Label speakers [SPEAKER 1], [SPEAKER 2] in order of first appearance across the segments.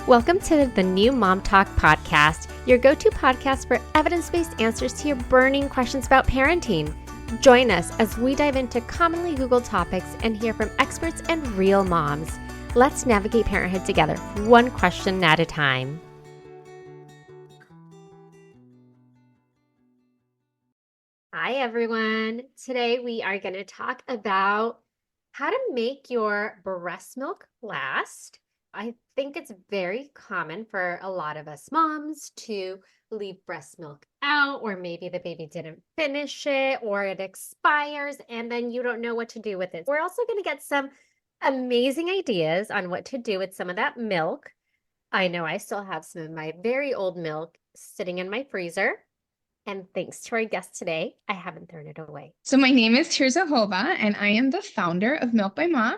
[SPEAKER 1] Welcome to the New Mom Talk podcast, your go-to podcast for evidence-based answers to your burning questions about parenting. Join us as we dive into commonly Googled topics and hear from experts and real moms. Let's navigate parenthood together, one question at a time. Hi, everyone. Today we are going to talk about how to make your breast milk last. I think it's very common for a lot of us moms to leave breast milk out, or maybe the baby didn't finish it, or it expires, and then you don't know what to do with it. We're also going to get some amazing ideas on what to do with some of that milk. I know I still have some of my very old milk sitting in my freezer. And thanks to our guest today, I haven't thrown it away.
[SPEAKER 2] So my name is Tirza, and I am the founder of Milk by Mom.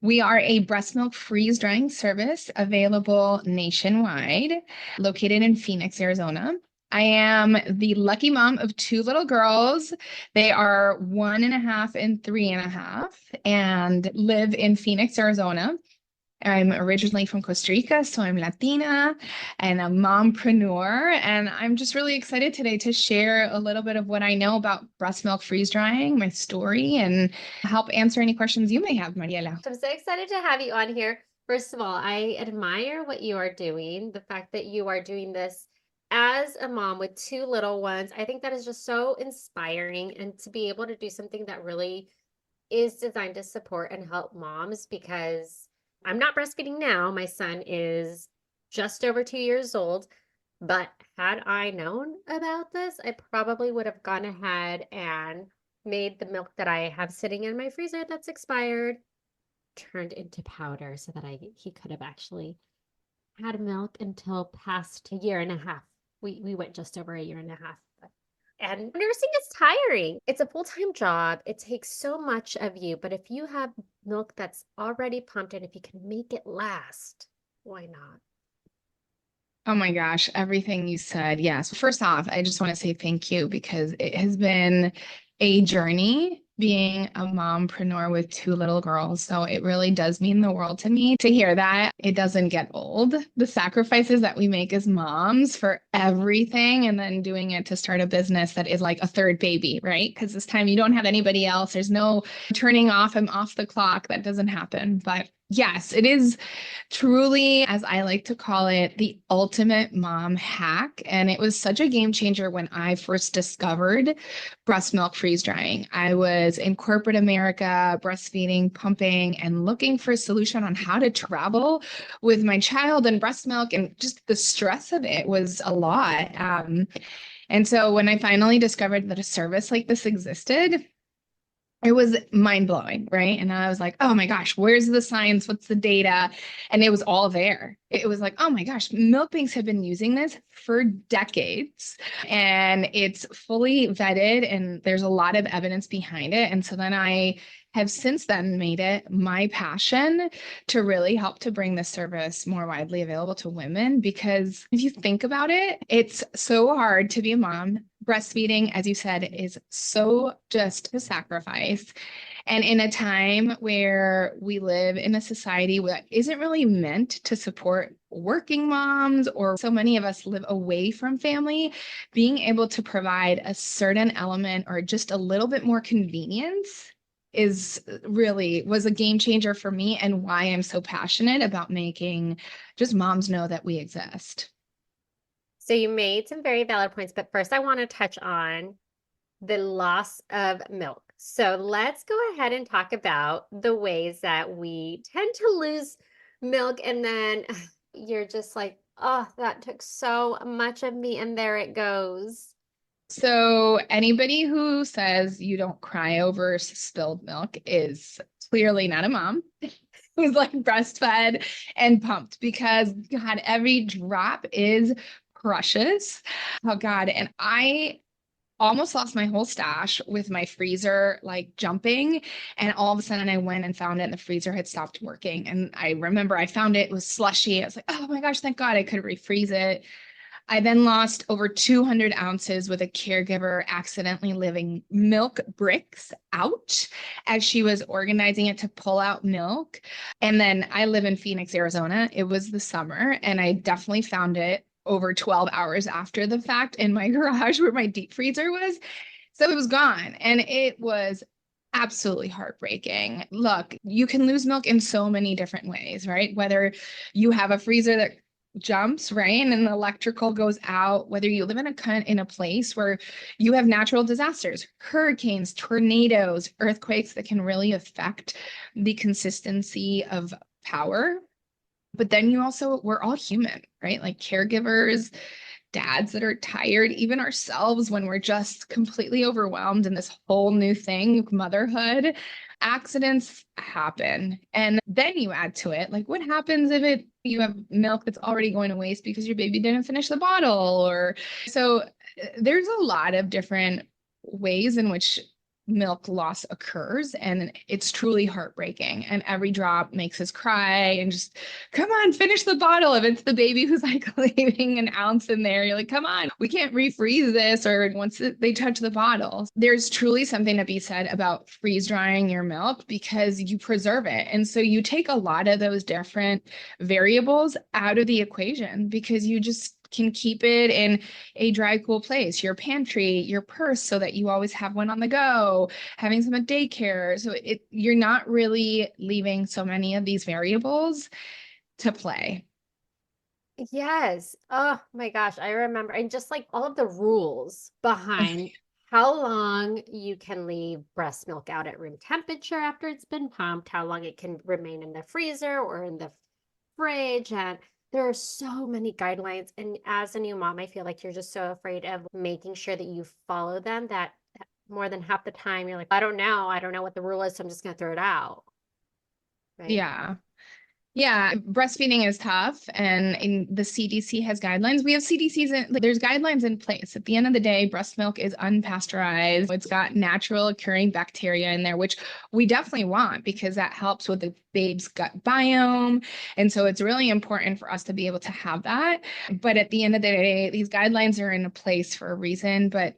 [SPEAKER 2] We are a breast milk freeze drying service available nationwide, located in Phoenix, Arizona. I am the lucky mom of two little girls. They are 1.5 and 3.5 and live in Phoenix, Arizona. I'm originally from Costa Rica, so I'm Latina and a mompreneur. And I'm just really excited today to share a little bit of what I know about breast milk freeze drying, my story, and help answer any questions you may have, Mariela.
[SPEAKER 1] I'm so excited to have you on here. First of all, I admire what you are doing, the fact that you are doing this as a mom with two little ones. I think that is just so inspiring, and to be able to do something that really is designed to support and help moms, because I'm not breastfeeding now. My son is just over 2 years old, but had I known about this, I probably would have gone ahead and made the milk that I have sitting in my freezer that's expired turned into powder so that he could have actually had milk until past a year and a half. We went just over a year and a half. And nursing is tiring. It's a full-time job. It takes so much of you. But if you have milk that's already pumped and if you can make it last, why not?
[SPEAKER 2] Oh my gosh, everything you said. Yes. First off, I just want to say thank you because it has been a journey being a mompreneur with two little girls. So it really does mean the world to me to hear that. It doesn't get old. The sacrifices that we make as moms for everything and then doing it to start a business that is like a third baby, right? Because this time you don't have anybody else. There's no turning off. I'm off the clock. That doesn't happen. But yes, it is truly, as I like to call it, the ultimate mom hack. And it was such a game changer when I first discovered breast milk freeze drying. I was in corporate America, breastfeeding, pumping, and looking for a solution on how to travel with my child and breast milk. And just the stress of it was a lot. And so when I finally discovered that a service like this existed, it was mind blowing, right? And I was like, oh my gosh, where's the science? What's the data? And it was all there. It was like, oh my gosh, milk banks have been using this for decades and it's fully vetted and there's a lot of evidence behind it. And so then I have since then made it my passion to really help to bring this service more widely available to women. Because if you think about it, it's so hard to be a mom. Breastfeeding, as you said, is so just a sacrifice. And in a time where we live in a society that isn't really meant to support working moms, or so many of us live away from family, being able to provide a certain element or just a little bit more convenience was a game changer for me, and why I'm so passionate about making just moms know that we exist.
[SPEAKER 1] So you made some very valid points, but first I want to touch on the loss of milk. So let's go ahead and talk about the ways that we tend to lose milk, and then you're just like, oh, that took so much of me, and there it goes.
[SPEAKER 2] So anybody who says you don't cry over spilled milk is clearly not a mom who's like breastfed and pumped, because God, every drop is precious. Oh God. And I almost lost my whole stash with my freezer like jumping, and all of a sudden I went and found it and the freezer had stopped working. And I remember I found it was slushy. I was like, oh my gosh, thank God I could refreeze it. I then lost over 200 ounces with a caregiver accidentally leaving milk bricks out as she was organizing it to pull out milk. And then I live in Phoenix, Arizona. It was the summer, and I definitely found it over 12 hours after the fact in my garage where my deep freezer was. So it was gone, and it was absolutely heartbreaking. Look, you can lose milk in so many different ways, right? Whether you have a freezer that jumps, right, and the electrical goes out, whether you live in a place where you have natural disasters, hurricanes, tornadoes, earthquakes that can really affect the consistency of power. But then we're all human, right? Like caregivers, dads that are tired, even ourselves when we're just completely overwhelmed in this whole new thing, motherhood. Accidents happen. And then you add to it, like what happens if you have milk that's already going to waste because your baby didn't finish the bottle or so there's a lot of different ways in which milk loss occurs, and it's truly heartbreaking, and every drop makes us cry and just come on, finish the bottle. If it's the baby who's like leaving an ounce in there, you're like, come on, we can't refreeze this. Or once they touch the bottle, there's truly something to be said about freeze drying your milk because you preserve it. And so you take a lot of those different variables out of the equation because you just can keep it in a dry, cool place, your pantry, your purse, so that you always have one on the go, having some at daycare. So you're not really leaving so many of these variables to play.
[SPEAKER 1] Yes. Oh my gosh. I remember, and just like all of the rules behind how long you can leave breast milk out at room temperature after it's been pumped, how long it can remain in the freezer or in the fridge. And there are so many guidelines. And as a new mom, I feel like you're just so afraid of making sure that you follow them that more than half the time you're like, I don't know. I don't know what the rule is, so I'm just going to throw it out. Right.
[SPEAKER 2] Yeah. Yeah, breastfeeding is tough, and the CDC has guidelines. We have CDCs, there's guidelines in place. At the end of the day, breast milk is unpasteurized. It's got natural occurring bacteria in there, which we definitely want because that helps with the babe's gut biome. And so it's really important for us to be able to have that. But at the end of the day, these guidelines are in place for a reason, but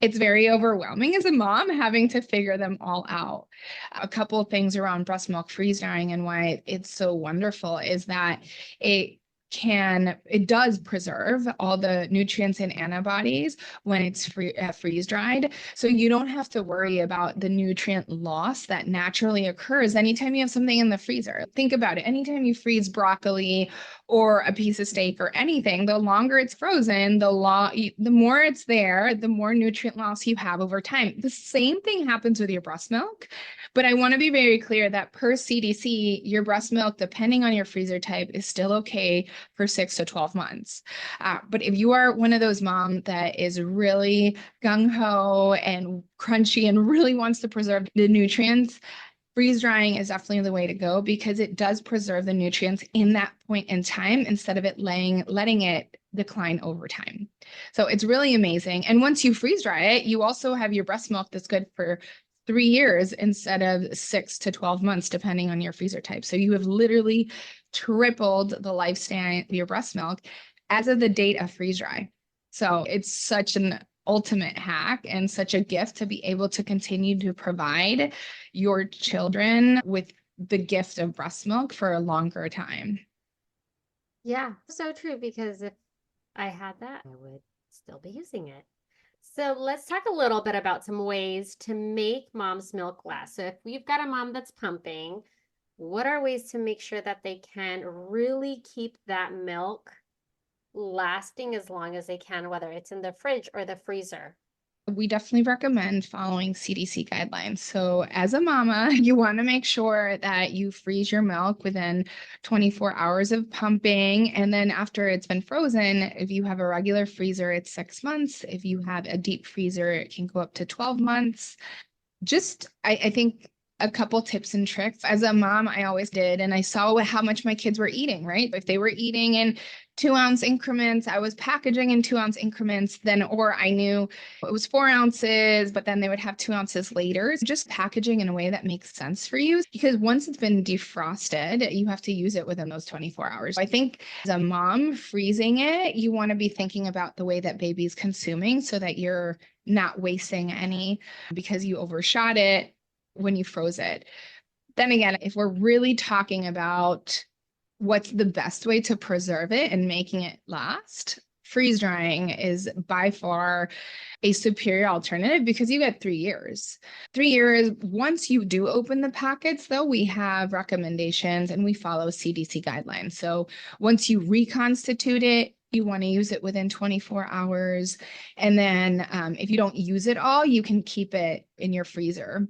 [SPEAKER 2] it's very overwhelming as a mom having to figure them all out. A couple of things around breast milk freeze drying and why it's so wonderful is that it does preserve all the nutrients and antibodies when it's freeze dried. So you don't have to worry about the nutrient loss that naturally occurs anytime you have something in the freezer. Think about it. Anytime you freeze broccoli or a piece of steak or anything, the longer it's frozen, the more it's there, the more nutrient loss you have over time. The same thing happens with your breast milk. But I want to be very clear that per CDC, your breast milk, depending on your freezer type, is still okay for 6 to 12 months. But if you are one of those moms that is really gung-ho and crunchy and really wants to preserve the nutrients, freeze drying is definitely the way to go because it does preserve the nutrients in that point in time instead of letting it decline over time. So it's really amazing. And once you freeze dry it, you also have your breast milk that's good for 3 years instead of 6 to 12 months, depending on your freezer type. So you have literally tripled the lifespan of your breast milk as of the date of freeze dry. So it's such an ultimate hack and such a gift to be able to continue to provide your children with the gift of breast milk for a longer time.
[SPEAKER 1] Yeah, so true because if I had that, I would still be using it. So let's talk a little bit about some ways to make mom's milk last. So if we've got a mom that's pumping, what are ways to make sure that they can really keep that milk lasting as long as they can, whether it's in the fridge or the freezer?
[SPEAKER 2] We definitely recommend following CDC guidelines. So, as a mama, you want to make sure that you freeze your milk within 24 hours of pumping. And then, after it's been frozen, if you have a regular freezer, it's 6 months. If you have a deep freezer, it can go up to 12 months. I think a couple tips and tricks. As a mom, I always did, and I saw how much my kids were eating, right? If they were eating in 2 ounce increments, I was packaging in 2 ounce increments, then, or I knew it was 4 ounces, but then they would have 2 ounces later. Just packaging in a way that makes sense for you, because once it's been defrosted, you have to use it within those 24 hours. I think as a mom, freezing it, you want to be thinking about the way that baby's consuming so that you're not wasting any because you overshot it when you froze it. Then again, if we're really talking about what's the best way to preserve it and making it last, freeze drying is by far a superior alternative because you get 3 years. 3 years, once you do open the packets, though, we have recommendations and we follow CDC guidelines. So once you reconstitute it, you want to use it within 24 hours. And then if you don't use it all, you can keep it in your freezer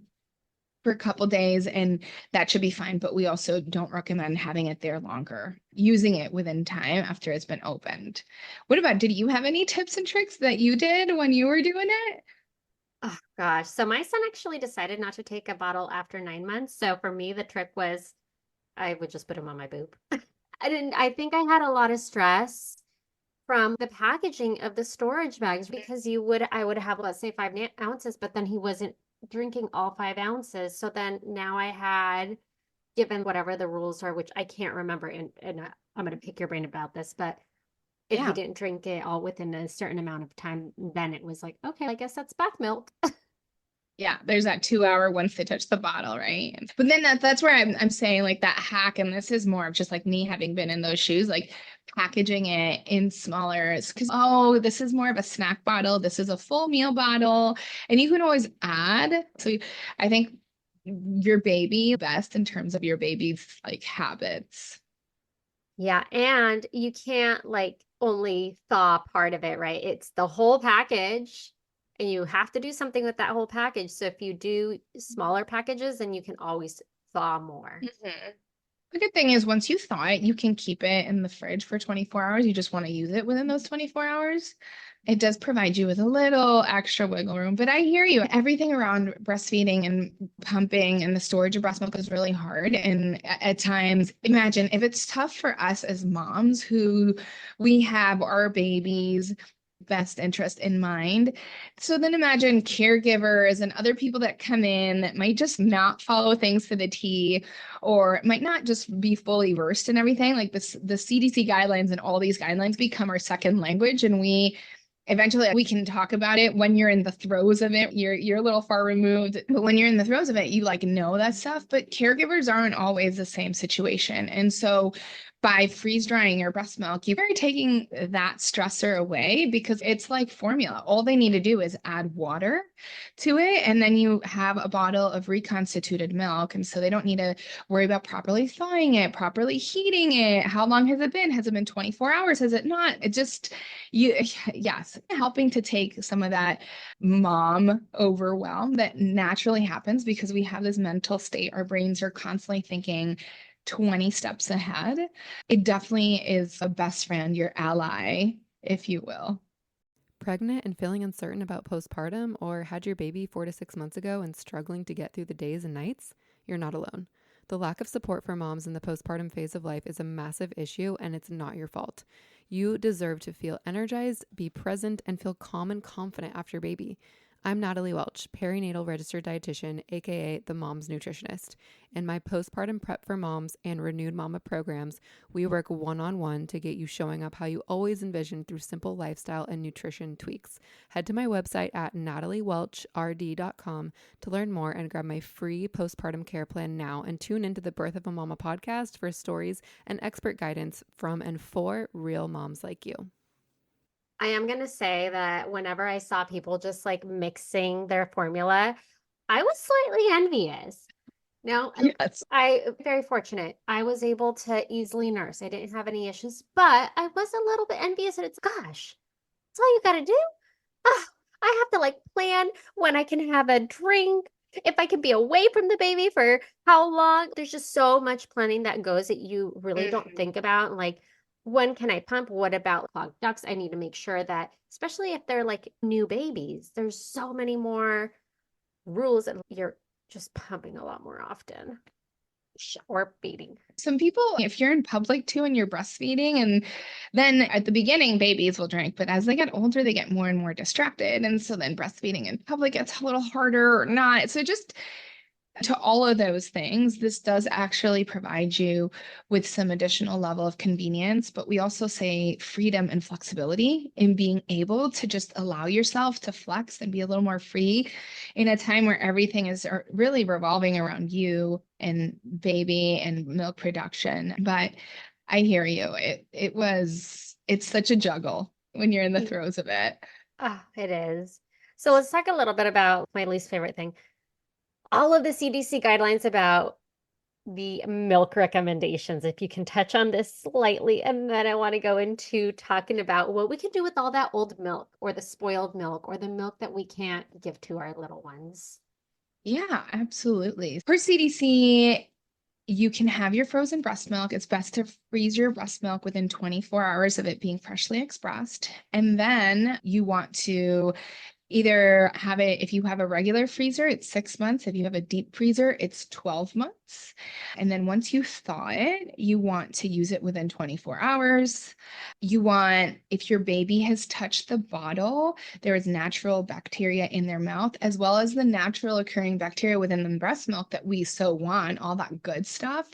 [SPEAKER 2] for a couple days and that should be fine. But we also don't recommend having it there longer, using it within time after it's been opened. What about, did you have any tips and tricks that you did when you were doing it?
[SPEAKER 1] Oh gosh. So my son actually decided not to take a bottle after 9 months. So for me, the trick was I would just put him on my boob. I think I had a lot of stress from the packaging of the storage bags because I would have, let's say 5 ounces, but then he wasn't drinking all 5 ounces. So then now I had given whatever the rules are, which I can't remember. And I'm going to pick your brain about this, but if he
[SPEAKER 2] Yeah.
[SPEAKER 1] didn't drink it all within a certain amount of time, then it was like, okay, I guess that's bath milk.
[SPEAKER 2] Yeah, there's that 2 hour once they touch the bottle, right? But then that's where I'm saying like that hack, and this is more of just like me having been in those shoes, like packaging it in smaller, because oh, this is more of a snack bottle, this is a full meal bottle, and you can always add. So I think your baby best in terms of your baby's like habits.
[SPEAKER 1] Yeah, and you can't like only thaw part of it, right? It's the whole package, and you have to do something with that whole package. So if you do smaller packages, then you can always thaw more.
[SPEAKER 2] Mhm. The good thing is once you thaw it, you can keep it in the fridge for 24 hours. You just want to use it within those 24 hours. It does provide you with a little extra wiggle room, but I hear you. Everything around breastfeeding and pumping and the storage of breast milk is really hard. And at times, imagine if it's tough for us as moms who we have our babies' best interest in mind. So then imagine caregivers and other people that come in that might just not follow things to the T or might not just be fully versed in everything. Like this, the CDC guidelines and all these guidelines become our second language, and we eventually we can talk about it when you're in the throes of it. You're a little far removed, but when you're in the throes of it, you like know that stuff. But caregivers aren't always the same situation, and so by freeze drying your breast milk, you're taking that stressor away because it's like formula. All they need to do is add water to it, and then you have a bottle of reconstituted milk. And so they don't need to worry about properly thawing it, properly heating it. How long has it been? Has it been 24 hours? Has it not? It just, you, yes, helping to take some of that mom overwhelm that naturally happens because we have this mental state. Our brains are constantly thinking 20 steps ahead. It definitely is a best friend, your ally, if you will.
[SPEAKER 3] Pregnant and feeling uncertain about postpartum, or had your baby 4 to 6 months ago and struggling to get through the days and nights? You're not alone. The lack of support for moms in the postpartum phase of life is a massive issue, and it's not your fault. You deserve to feel energized, be present, and feel calm and confident after your baby. I'm Natalie Welch, perinatal registered dietitian, aka the mom's nutritionist. In my postpartum prep for moms and renewed mama programs, we work one-on-one to get you showing up how you always envisioned through simple lifestyle and nutrition tweaks. Head to my website at nataliewelchrd.com to learn more and grab my free postpartum care plan now, and tune into the Birth of a Mama podcast for stories and expert guidance from and for real moms like you.
[SPEAKER 1] I am going to say that whenever I saw people just like mixing their formula, I was slightly envious. No,
[SPEAKER 2] Yes.
[SPEAKER 1] I very fortunate. I was able to easily nurse. I didn't have any issues, but I was a little bit envious and it's gosh, that's all you got to do. Oh, I have to like plan when I can have a drink, if I can be away from the baby for how long. There's just so much planning that goes that you really don't
[SPEAKER 2] Mhm.
[SPEAKER 1] think about. Like, when can I pump? What about clogged ducts? I need to make sure that, especially if they're like new babies, there's so many more rules that you're just pumping a lot more often or feeding.
[SPEAKER 2] Some people, if you're in public too and you're breastfeeding, and then at the beginning, babies will drink, but as they get older, they get more and more distracted. And so then breastfeeding in public gets a little harder or not. So just to all of those things, this does actually provide you with some additional level of convenience, but we also say freedom and flexibility in being able to just allow yourself to flex and be a little more free in a time where everything is really revolving around you and baby and milk production. But I hear you. It's such a juggle when you're in the throes of it.
[SPEAKER 1] Ah, it is. So let's talk a little bit about my least favorite thing. All of the CDC guidelines about the milk recommendations, if you can touch on this slightly. And then I want to go into talking about what we can do with all that old milk or the spoiled milk or the milk that we can't give to our little ones.
[SPEAKER 2] Yeah, absolutely. Per CDC, you can have your frozen breast milk. It's best to freeze your breast milk within 24 hours of it being freshly expressed. And then you want to either have it, if you have a regular freezer, it's 6 months. If you have a deep freezer, it's 12 months. And then once you thaw it, you want to use it within 24 hours. You want, if your baby has touched the bottle, there is natural bacteria in their mouth, as well as the natural occurring bacteria within the breast milk that we so want, all that good stuff.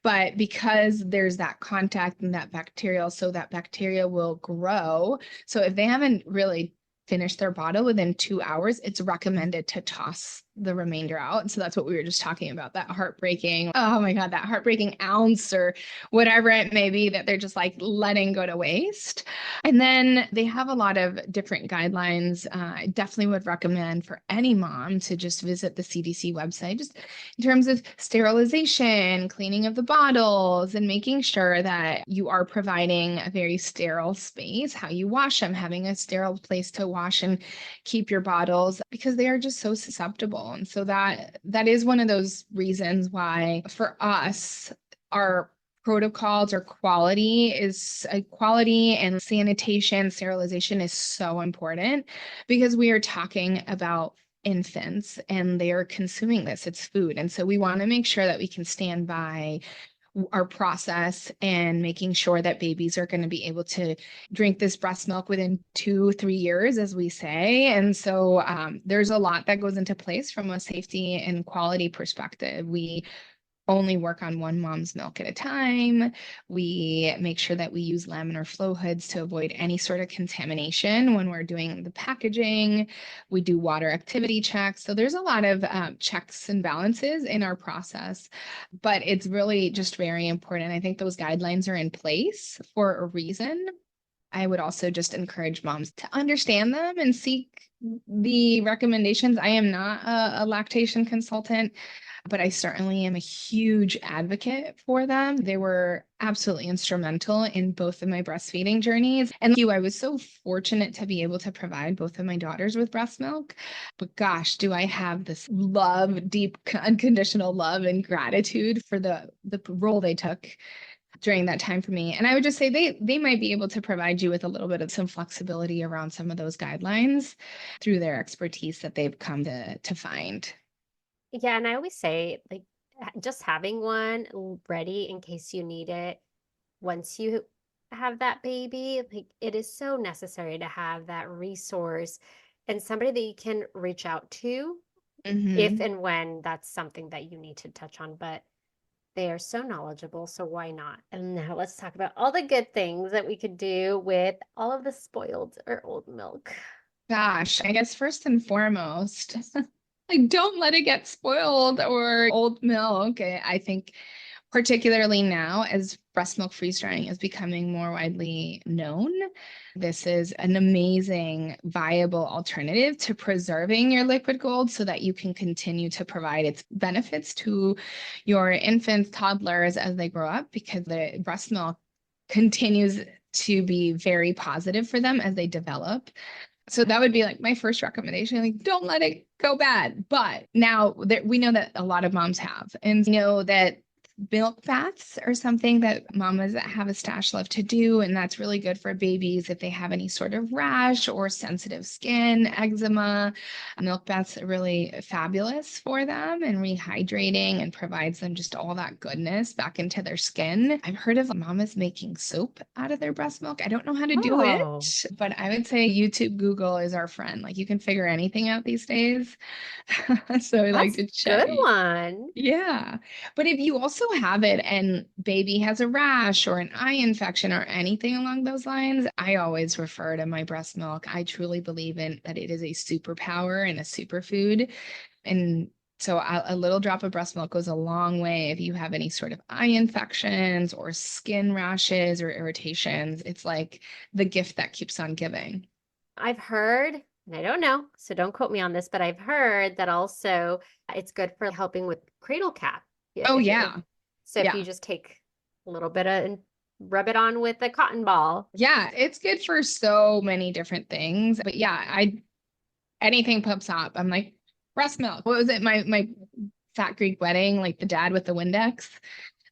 [SPEAKER 2] But because there's that contact and that bacterial, so that bacteria will grow. So if they haven't really finish their bottle within 2 hours, it's recommended to toss the remainder out. And so that's what we were just talking about, that heartbreaking, oh my God, that heartbreaking ounce or whatever it may be that they're just like letting go to waste. And then they have a lot of different guidelines. I definitely would recommend for any mom to just visit the CDC website, just in terms of sterilization, cleaning of the bottles, and making sure that you are providing a very sterile space, how you wash them, having a sterile place to wash and keep your bottles, because they are just so susceptible. And so that is one of those reasons why for us, our protocols or quality and sanitation, sterilization is so important, because we are talking about infants and they are consuming this. It's food. And so we want to make sure that we can stand by our process and making sure that babies are going to be able to drink this breast milk within 2-3 years, as we say. And so there's a lot that goes into place from a safety and quality perspective. We only work on one mom's milk at a time. We make sure that we use laminar flow hoods to avoid any sort of contamination when we're doing the packaging. We do water activity checks. So there's a lot of checks and balances in our process, but it's really just very important. I think those guidelines are in place for a reason. I would also just encourage moms to understand them and seek the recommendations. I am not a lactation consultant, but I certainly am a huge advocate for them. They were absolutely instrumental in both of my breastfeeding journeys. And I was so fortunate to be able to provide both of my daughters with breast milk. But gosh, do I have this love, deep, unconditional love and gratitude for the role they took during that time for me. And I would just say they might be able to provide you with a little bit of some flexibility around some of those guidelines through their expertise that they've come to find.
[SPEAKER 1] Yeah, and I always say, like, just having one ready in case you need it once you have that baby, like, it is so necessary to have that resource and somebody that you can reach out to if and when that's something that you need to touch on. But they are so knowledgeable, so why not? And now let's talk about all the good things that we could do with all of the spoiled or old milk.
[SPEAKER 2] Gosh, I guess first and foremost, like don't let it get spoiled or old milk. I think particularly now as breast milk freeze drying is becoming more widely known, this is an amazing, viable alternative to preserving your liquid gold so that you can continue to provide its benefits to your infants, toddlers as they grow up, because the breast milk continues to be very positive for them as they develop. So that would be like my first recommendation. Like, don't let it go bad. But now that we know that a lot of moms have, and know that milk baths are something that mamas that have a stash love to do, and that's really good for babies if they have any sort of rash or sensitive skin, eczema. Milk baths are really fabulous for them and rehydrating and provides them just all that goodness back into their skin. I've heard of mamas making soap out of their breast milk. I don't know how to do it,
[SPEAKER 1] Oh,
[SPEAKER 2] but I would say YouTube, Google is our friend. Like you can figure anything out these days. So I like
[SPEAKER 1] that's
[SPEAKER 2] to
[SPEAKER 1] a
[SPEAKER 2] chat.
[SPEAKER 1] good one.
[SPEAKER 2] Yeah. But if you also have it and baby has a rash or an eye infection or anything along those lines, I always refer to my breast milk. I truly believe in that it is a superpower and a superfood. And so a little drop of breast milk goes a long way if you have any sort of eye infections or skin rashes or irritations. It's like the gift that keeps on giving.
[SPEAKER 1] I've heard, and I don't know, so don't quote me on this, but I've heard that also it's good for helping with cradle cap. Yeah,
[SPEAKER 2] Oh,
[SPEAKER 1] if
[SPEAKER 2] yeah.
[SPEAKER 1] so if you
[SPEAKER 2] Yeah.
[SPEAKER 1] just take a little bit of and rub it on with a cotton ball.
[SPEAKER 2] Yeah. It's good for so many different things. But yeah, anything pops up, I'm like, breast milk. What was it? My fat Greek wedding, like the dad with the Windex.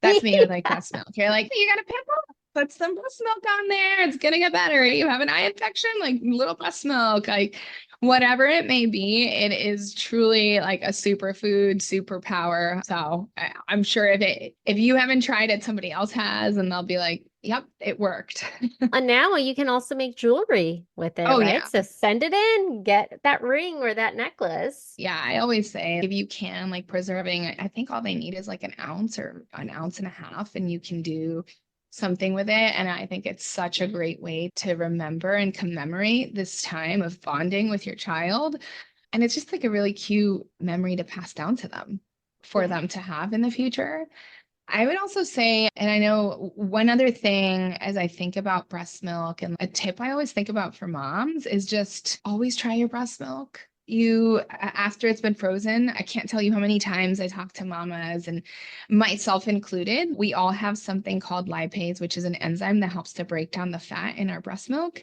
[SPEAKER 2] That's me with like breast milk. You're like, you got a pimple? Put some breast milk on there. It's gonna get better. You have an eye infection, like little breast milk, like whatever it may be. It is truly like a superfood, superpower. So I'm sure if you haven't tried it, somebody else has, and they'll be like, "Yep, it worked."
[SPEAKER 1] And now you can also make jewelry with it,
[SPEAKER 2] Oh
[SPEAKER 1] right?
[SPEAKER 2] yeah.
[SPEAKER 1] So send it in, get that ring or that necklace.
[SPEAKER 2] Yeah, I always say if you can, like preserving, I think all they need is like an ounce or an ounce and a half, and you can do something with it. And I think it's such a great way to remember and commemorate this time of bonding with your child. And it's just like a really cute memory to pass down to them for
[SPEAKER 1] Yeah.
[SPEAKER 2] them to have in the future. I would also say, and I know one other thing as I think about breast milk, and a tip I always think about for moms is just always try your breast milk. After it's been frozen, I can't tell you how many times I talk to mamas and myself included. We all have something called lipase, which is an enzyme that helps to break down the fat in our breast milk.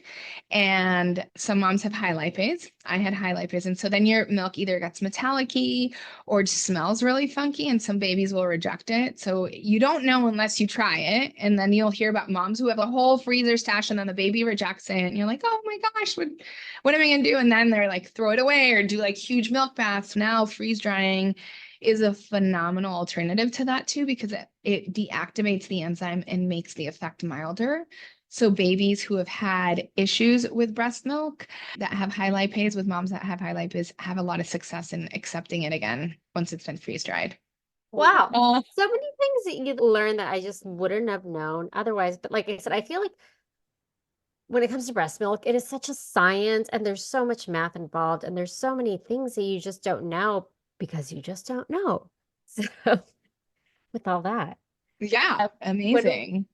[SPEAKER 2] And some moms have high lipase. I had high lipase. And so then your milk either gets metallic-y or just smells really funky, and some babies will reject it. So you don't know unless you try it. And then you'll hear about moms who have a whole freezer stash and then the baby rejects it. And you're like, oh my gosh, what am I going to do? And then they're like, throw it away or do like huge milk baths. Now freeze drying is a phenomenal alternative to that too, because it deactivates the enzyme and makes the effect milder. So babies who have had issues with breast milk that have high lipase, with moms that have high lipase, have a lot of success in accepting it again once it's been freeze dried.
[SPEAKER 1] Wow.
[SPEAKER 2] Uh,
[SPEAKER 1] So many things that you learn that I just wouldn't have known otherwise. But like I said, I feel like when it comes to breast milk, it is such a science and there's so much math involved and there's so many things that you just don't know because you just don't know. So with all that,
[SPEAKER 2] yeah,
[SPEAKER 1] I would
[SPEAKER 2] amazing.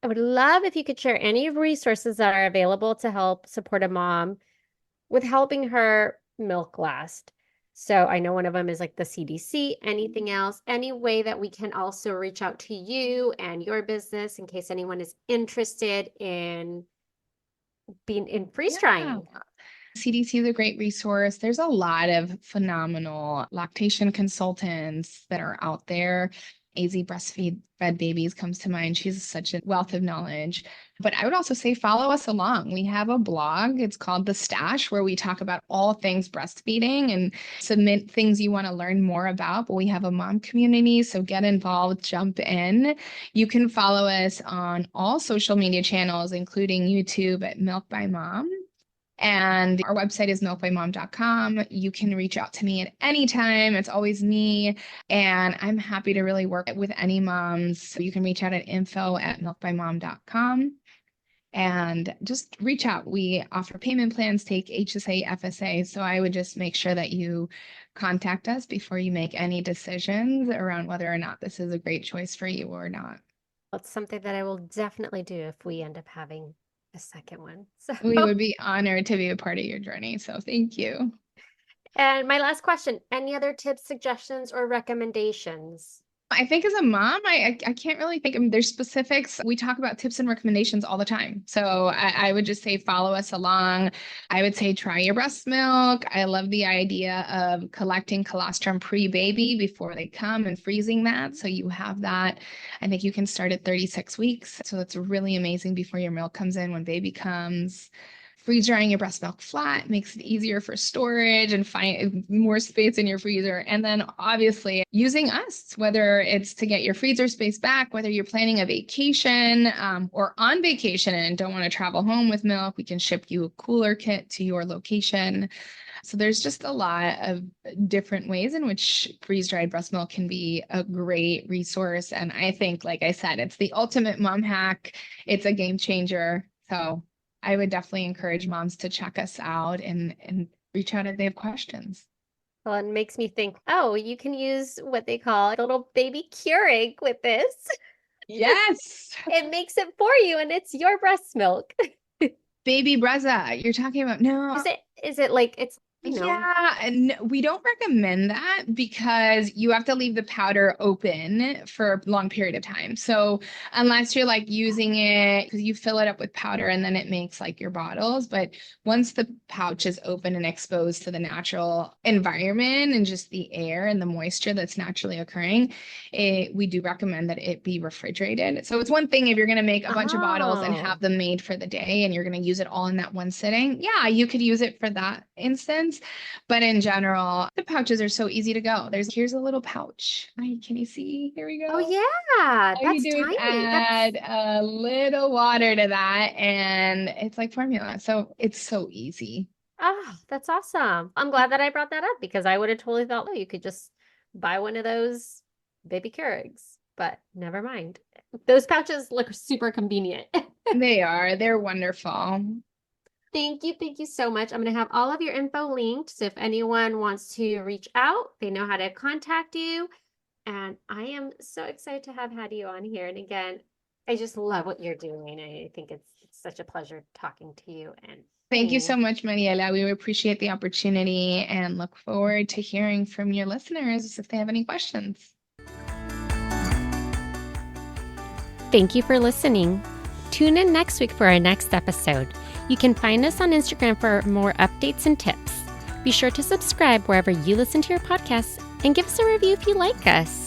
[SPEAKER 1] I would love if you could share any resources that are available to help support a mom with helping her milk last. So I know one of them is like the CDC, anything else, any way that we can also reach out to you and your business in case anyone is interested in being in freeze
[SPEAKER 2] Yeah.
[SPEAKER 1] drying.
[SPEAKER 2] CDC is a great resource. There's a lot of phenomenal lactation consultants that are out there. AZ Breastfeed Fed Babies comes to mind. She's such a wealth of knowledge. But I would also say follow us along. We have a blog. It's called The Stash, where we talk about all things breastfeeding and submit things you want to learn more about. But we have a mom community, so get involved, jump in. You can follow us on all social media channels, including YouTube at Milk by Mom. And our website is milkbymom.com. You can reach out to me at any time. It's always me. And I'm happy to really work with any moms. So you can reach out at info@milkbymom.com and just reach out. We offer payment plans, take HSA, FSA. So I would just make sure that you contact us before you make any decisions around whether or not this is a great choice for you or not.
[SPEAKER 1] That's something that I will definitely do if we end up having a second one. So,
[SPEAKER 2] We would be honored to be a part of your journey. So thank you.
[SPEAKER 1] and my last question, any other tips, suggestions, or recommendations?
[SPEAKER 2] I think as a mom, I can't really think. I mean, there's specifics. We talk about tips and recommendations all the time. So I would just say follow us along. I would say try your breast milk. I love the idea of collecting colostrum pre-baby before they come and freezing that. So you have that. I think you can start at 36 weeks. So that's really amazing before your milk comes in when baby comes. Freeze drying your breast milk flat makes it easier for storage and find more space in your freezer. And then obviously using us, whether it's to get your freezer space back, whether you're planning a vacation or on vacation and don't want to travel home with milk, we can ship you a cooler kit to your location. So there's just a lot of different ways in which freeze-dried breast milk can be a great resource. And I think, like I said, it's the ultimate mom hack. It's a game changer. So I would definitely encourage moms to check us out and reach out if they have questions.
[SPEAKER 1] Well, it makes me think, oh, you can use what they call a little baby Keurig with this.
[SPEAKER 2] Yes.
[SPEAKER 1] It makes it for you and it's your breast milk.
[SPEAKER 2] Baby Brezza, you're talking about, no.
[SPEAKER 1] Is it like it's,
[SPEAKER 2] Yeah, and we don't recommend that because you have to leave the powder open for a long period of time. So unless you're like using it, because you fill it up with powder and then it makes like your bottles. But once the pouch is open and exposed to the natural environment and just the air and the moisture that's naturally occurring, we do recommend that it be refrigerated. So it's one thing if you're going to make a bunch of bottles and have them made for the day and you're going to use it all in that one sitting. Yeah, you could use it for that instance. But in general, the pouches are so easy to go. Here's a little pouch. Can you see? Here we go.
[SPEAKER 1] Oh yeah,
[SPEAKER 2] All you
[SPEAKER 1] that's
[SPEAKER 2] do is
[SPEAKER 1] tiny.
[SPEAKER 2] add a little water to that and it's like formula. So it's so easy.
[SPEAKER 1] Oh, that's awesome. I'm glad that I brought that up because I would have totally thought, oh, you could just buy one of those baby Keurigs, but never mind. Those pouches look super convenient.
[SPEAKER 2] They are. They're wonderful.
[SPEAKER 1] Thank you so much. I'm going to have all of your info linked. So if anyone wants to reach out, they know how to contact you. And I am so excited to have had you on here. And again, I just love what you're doing. I think it's such a pleasure talking to you. And
[SPEAKER 2] thank you so much, Mariela. We appreciate the opportunity and look forward to hearing from your listeners if they have any questions.
[SPEAKER 1] Thank you for listening. Tune in next week for our next episode. You can find us on Instagram for more updates and tips. Be sure to subscribe wherever you listen to your podcasts and give us a review if you like us.